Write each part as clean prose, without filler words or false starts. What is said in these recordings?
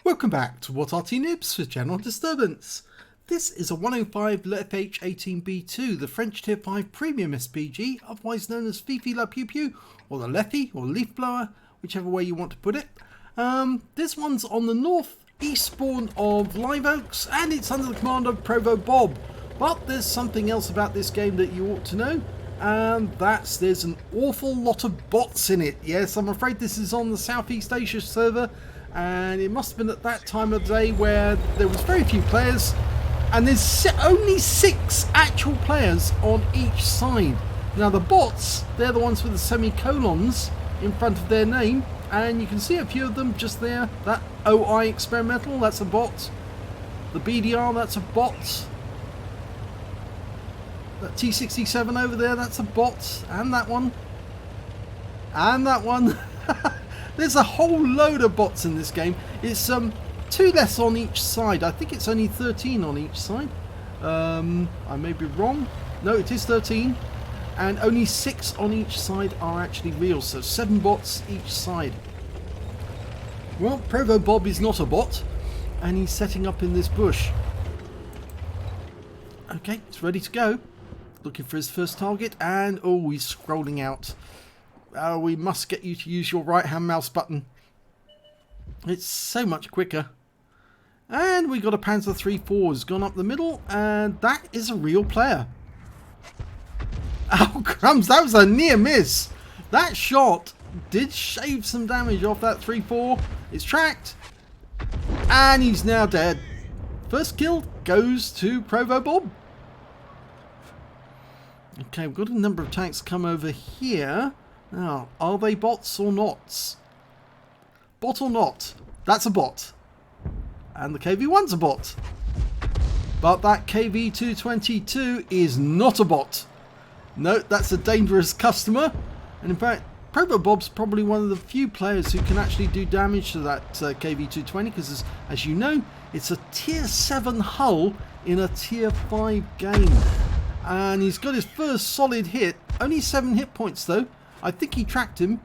Welcome back to What Arty Noobs for General Disturbance. This is a 105 leFH18B2, the French Tier 5 Premium SPG, otherwise known as Fifi La Pew Pew, or the Leffy, or Leaf Blower, whichever way you want to put it. This one's on the north-east spawn of Live Oaks, and it's under the command of ProvoBob. But there's something else about this game that you ought to know, and that's there's an awful lot of bots in it. Yes, I'm afraid this is on the Southeast Asia server, and it must have been at that time of day where there was very few players, and there's only 6 actual players on each side. Now the bots, they're the ones with the semicolons in front of their name, and you can see a few of them just there. That OI Experimental, that's a bot. The BDR, that's a bot. That T67 over there, that's a bot. And that one. And that one. There's a whole load of bots in this game. It's 2 less on each side. I think it's only 13 on each side. I may be wrong. No, it is 13. And only 6 on each side are actually real. So 7 bots each side. Well, ProvoBob is not a bot. And he's setting up in this bush. Okay, it's ready to go. Looking for his first target, and oh, he's scrolling out. Oh, we must get you to use your right hand mouse button. It's so much quicker. And we got a Panzer III-4 has gone up the middle, and that is a real player. Oh crumbs, that was a near miss. That shot did shave some damage off that III-4. It's tracked, and he's now dead. First kill goes to ProvoBob. Okay, we've got a number of tanks come over here. Now, are they bots or not? Bot or not? That's a bot. And the KV-1's a bot. But that KV-222 is not a bot. No, that's a dangerous customer. And in fact, ProvoBob's probably one of the few players who can actually do damage to that KV-220, because as you know, it's a Tier 7 hull in a Tier 5 game. And he's got his first solid hit. Only 7 hit points though. I think he tracked him.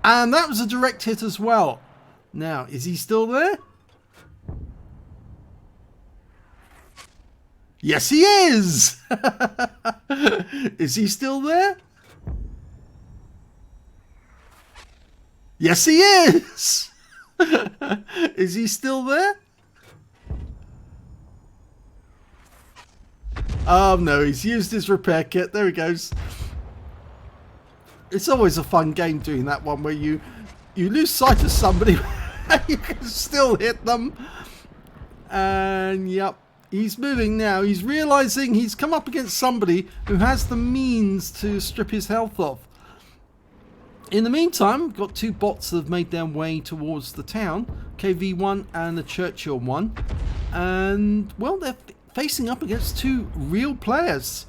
And that was a direct hit as well. Now, is he still there? Yes, he is! Is he still there? Yes, he is! Is he still there? Oh no, he's used his repair kit. There he goes. It's always a fun game doing that one where you lose sight of somebody and you can still hit them. And yep, he's moving now. He's realizing he's come up against somebody who has the means to strip his health off. In the meantime, we've got 2 bots that have made their way towards the town. KV-1 and the Churchill 1. And well, they're facing up against 2 real players,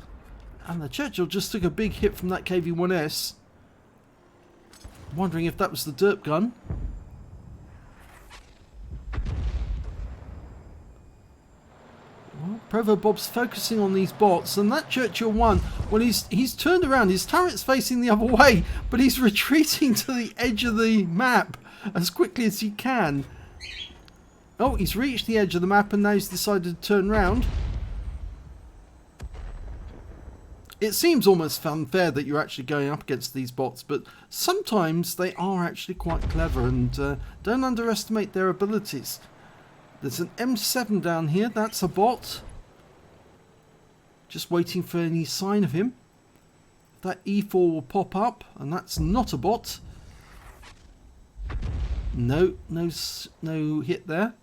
and the Churchill just took a big hit from that KV-1S. Wondering if that was the derp gun. Well, ProvoBob's focusing on these bots, and that Churchill 1, well, he's turned around. His turret's facing the other way, but he's retreating to the edge of the map as quickly as he can. Oh, he's reached the edge of the map and now he's decided to turn round. It seems almost unfair that you're actually going up against these bots, but sometimes they are actually quite clever, and don't underestimate their abilities. There's an M7 down here, that's a bot. Just waiting for any sign of him. That E4 will pop up, and that's not a bot. No hit there.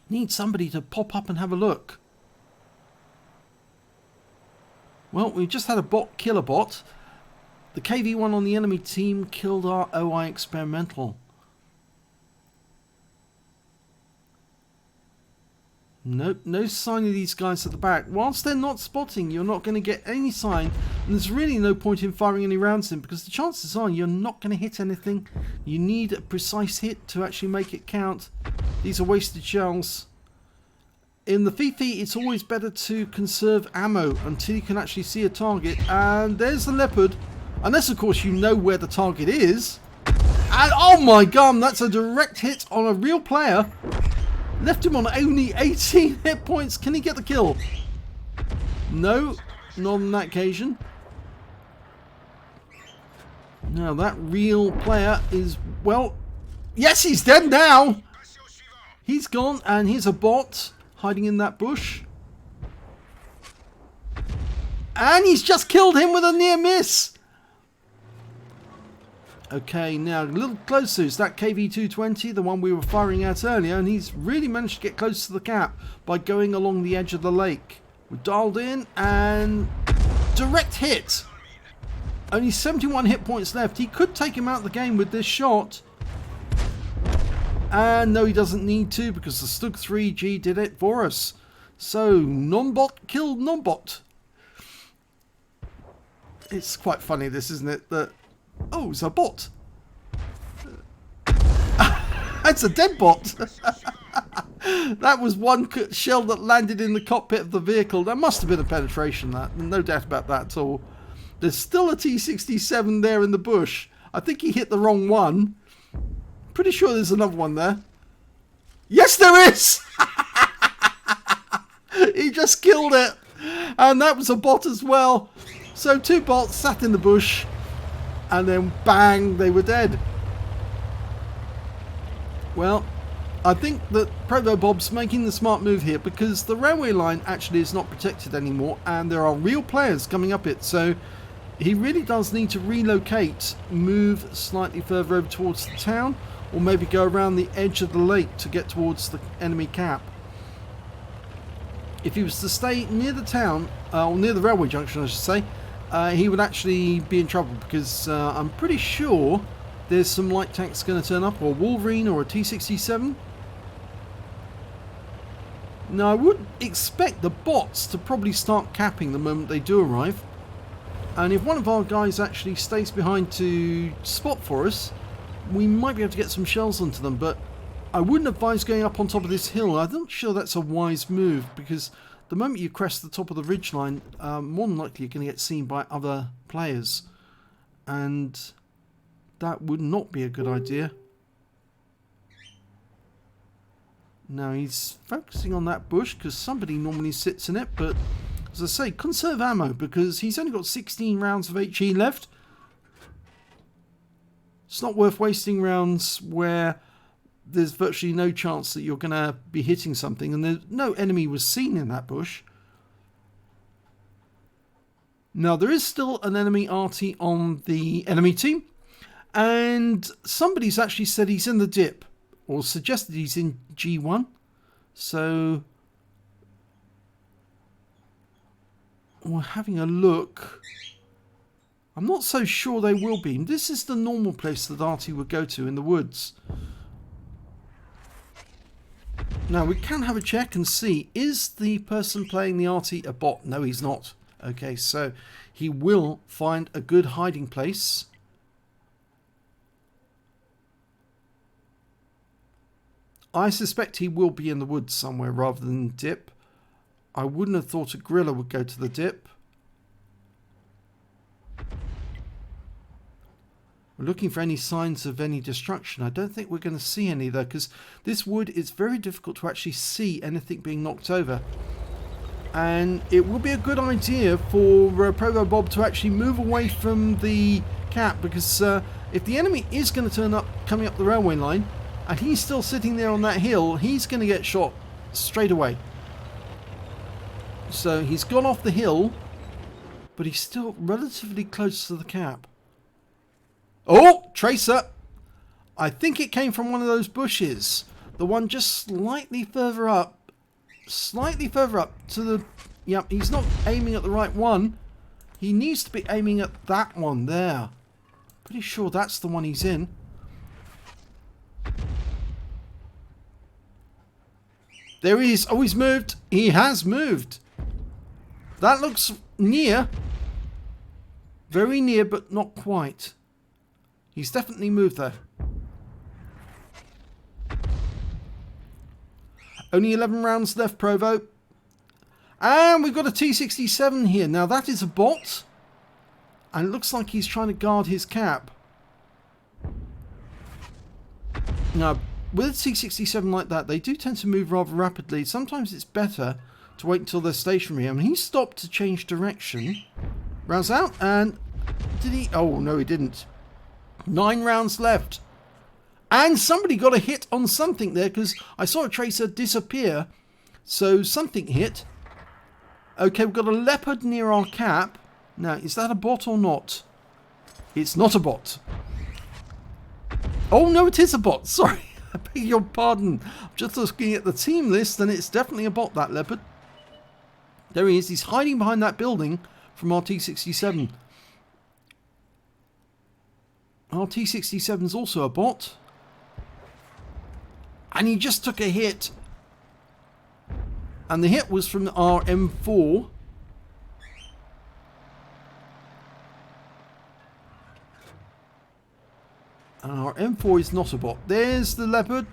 Need somebody to pop up and have a look. Well, we just had a bot kill a bot. The KV-1 on the enemy team killed our OI Experimental. Nope, no sign of these guys at the back. Whilst they're not spotting, you're not going to get any sign, and there's really no point in firing any rounds in, because the chances are you're not going to hit anything. You need a precise hit to actually make it count. These are wasted shells. In the Fifi, it's always better to conserve ammo until you can actually see a target. And there's the Leopard. Unless, of course, you know where the target is. And oh my god, that's a direct hit on a real player. Left him on only 18 hit points. Can he get the kill? No, not on that occasion. Now that real player is, well, yes, he's dead now. He's gone, and here's a bot hiding in that bush. And he's just killed him with a near miss. Okay, now a little closer. It's that KV-220, the one we were firing at earlier, and he's really managed to get close to the cap by going along the edge of the lake. We're dialed in, and direct hit. Only 71 hit points left. He could take him out of the game with this shot. And no, he doesn't need to, because the Stug 3G did it for us. So, non-bot killed non-bot. It's quite funny, this, isn't it? That, oh, it's a bot. It's a dead bot. That was one shell that landed in the cockpit of the vehicle. That must have been a penetration, that. No doubt about that at all. There's still a T-67 there in the bush. I think he hit the wrong one. Pretty sure there's another one there. Yes, there is! He just killed it. And that was a bot as well. So 2 bots sat in the bush. And then bang, they were dead. Well, I think that ProvoBob's making the smart move here, because the railway line actually is not protected anymore, and there are real players coming up it. So he really does need to relocate, move slightly further over towards the town, or maybe go around the edge of the lake to get towards the enemy cap. If he was to stay near the town, or near the railway junction I should say, he would actually be in trouble, because I'm pretty sure there's some light tanks going to turn up, or a Wolverine or a T-67. Now I would expect the bots to probably start capping the moment they do arrive. And if one of our guys actually stays behind to spot for us, we might be able to get some shells onto them, but I wouldn't advise going up on top of this hill. I'm not sure that's a wise move, because the moment you crest the top of the ridgeline, more than likely you're going to get seen by other players. And that would not be a good idea. Now he's focusing on that bush because somebody normally sits in it, but as I say, conserve ammo, because he's only got 16 rounds of HE left. It's not worth wasting rounds where there's virtually no chance that you're going to be hitting something, and there's no enemy was seen in that bush. Now there is still an enemy Arty on the enemy team, and somebody's actually said he's in the dip, or suggested he's in G1. So we're having a look. I'm not so sure they will be. This is the normal place that Arty would go to in the woods. Now we can have a check and see, is the person playing the Arty a bot? No, he's not. Okay, so he will find a good hiding place. I suspect he will be in the woods somewhere rather than dip. I wouldn't have thought a gorilla would go to the dip. We're looking for any signs of any destruction. I don't think we're going to see any though, because this wood is very difficult to actually see anything being knocked over. And it will be a good idea for ProvoBob to actually move away from the cap, because if the enemy is going to turn up coming up the railway line, and he's still sitting there on that hill, he's going to get shot straight away. So he's gone off the hill, but he's still relatively close to the cap. Oh, tracer! I think it came from one of those bushes. The one just slightly further up. Slightly further up to the... Yep, he's not aiming at the right one. He needs to be aiming at that one there. Pretty sure that's the one he's in. There he is. Oh, he's moved. He has moved. That looks near. Very near, but not quite. He's definitely moved there. Only 11 rounds left, Provo. And we've got a T-67 here. Now that is a bot. And it looks like he's trying to guard his cap. Now, with a T67 like that, they do tend to move rather rapidly. Sometimes it's better to wait until they're stationary. I mean, he stopped to change direction. Rounds out, and did he? Oh, no, he didn't. 9 rounds left. And somebody got a hit on something there, because I saw a tracer disappear. So something hit. Okay, we've got a leopard near our cap. Now, is that a bot or not? It's not a bot. Oh, no, it is a bot. Sorry, I beg your pardon. I'm just looking at the team list, and it's definitely a bot, that leopard. There he is. He's hiding behind that building from our T67. Our T67 is also a bot. And he just took a hit. And the hit was from our M4. And our M4 is not a bot. There's the leopard.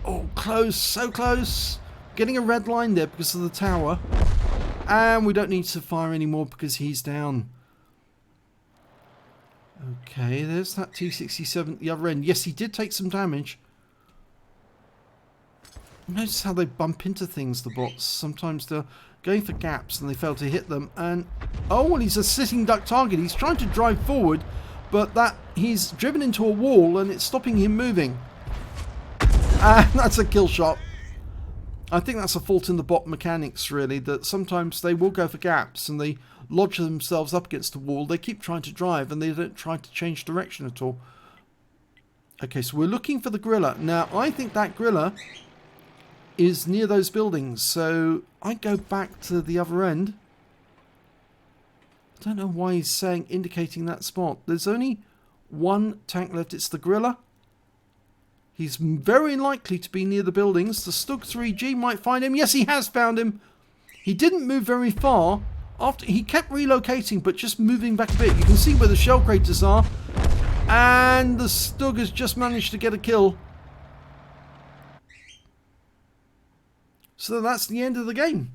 Oh, close, so close. Getting a red line there because of the tower. And we don't need to fire anymore because he's down. Okay, there's that T67 at the other end. Yes, he did take some damage. Notice how they bump into things, the bots. Sometimes they're going for gaps and they fail to hit them. And, oh, well, he's a sitting duck target. He's trying to drive forward, but he's driven into a wall and it's stopping him moving. And that's a kill shot. I think that's a fault in the bot mechanics, really, that sometimes they will go for gaps and they lodge themselves up against the wall. They keep trying to drive and they don't try to change direction at all. Okay, so we're looking for the griller. Now, I think that griller is near those buildings, so I go back to the other end. I don't know why he's indicating that spot. There's only one tank left. It's the griller. He's very likely to be near the buildings. The Stug 3G might find him. Yes, he has found him. He didn't move very far. After he kept relocating, but just moving back a bit. You can see where the shell craters are. And the Stug has just managed to get a kill. So that's the end of the game.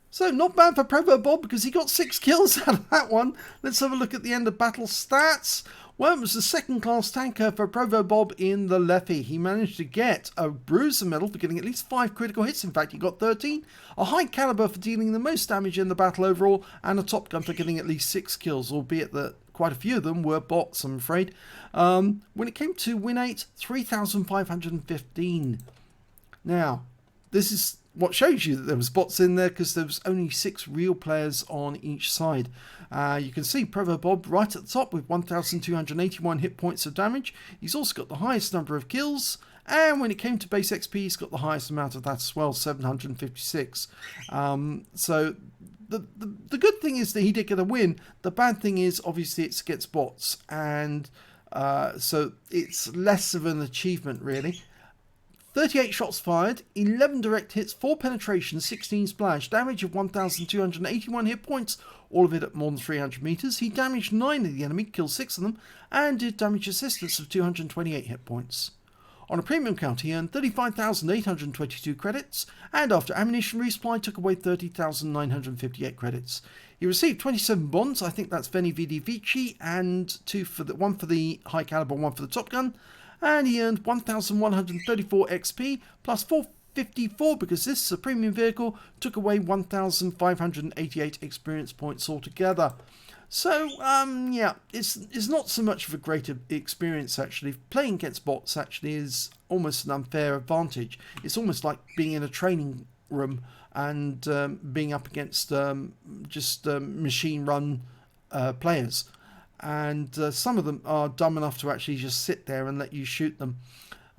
So not bad for ProvoBob because he got 6 kills out of that one. Let's have a look at the end of battle stats. Well, it was the second class tanker for ProvoBob in the leFH. He managed to get a bruiser medal for getting at least 5 critical hits. In fact, he got 13. A high caliber for dealing the most damage in the battle overall. And a top gun for getting at least 6 kills, albeit that quite a few of them were bots, I'm afraid. When it came to win rate, 3,515. Now, this is what shows you that there was bots in there because there was only 6 real players on each side. You can see ProvoBob right at the top with 1,281 hit points of damage. He's also got the highest number of kills, and when it came to base XP, he's got the highest amount of that as well, 756. So the good thing is that he did get a win. The bad thing is obviously it's against bots, and so it's less of an achievement really. 38 shots fired, 11 direct hits, 4 penetrations, 16 splash, damage of 1,281 hit points, all of it at more than 300 meters. He damaged 9 of the enemy, killed 6 of them, and did damage assistance of 228 hit points. On a premium count, he earned 35,822 credits, and after ammunition resupply, took away 30,958 credits. He received 27 bonds, I think that's Veni Vidi Vici, and one for the high caliber, one for the top gun. And he earned 1,134 XP plus 454 because this is a premium vehicle, took away 1,588 experience points altogether. So, yeah, it's not so much of a great experience actually. Playing against bots actually is almost an unfair advantage. It's almost like being in a training room and being up against just machine run players. And some of them are dumb enough to actually just sit there and let you shoot them.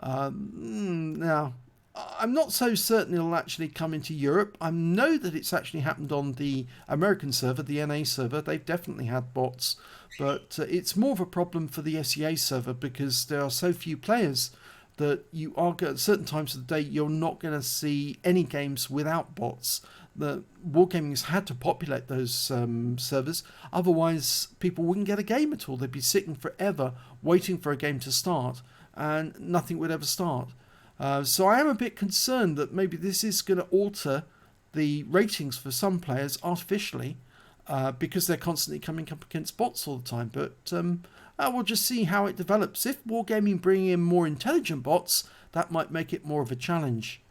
Now, I'm not so certain it'll actually come into Europe. I know that it's actually happened on the American server, the NA server. They've definitely had bots, but it's more of a problem for the SEA server because there are so few players that you are at certain times of the day you're not going to see any games without bots. The Wargaming has had to populate those servers, otherwise people wouldn't get a game at all. They'd be sitting forever waiting for a game to start and nothing would ever start. So I am a bit concerned that maybe this is going to alter the ratings for some players artificially. because they're constantly coming up against bots all the time. But we'll just see how it develops. If Wargaming bring in more intelligent bots, that might make it more of a challenge.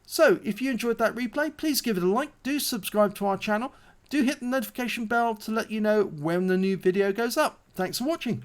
So if you enjoyed that replay, please give it a like, do subscribe to our channel, do hit the notification bell to let you know when the new video goes up. Thanks for watching.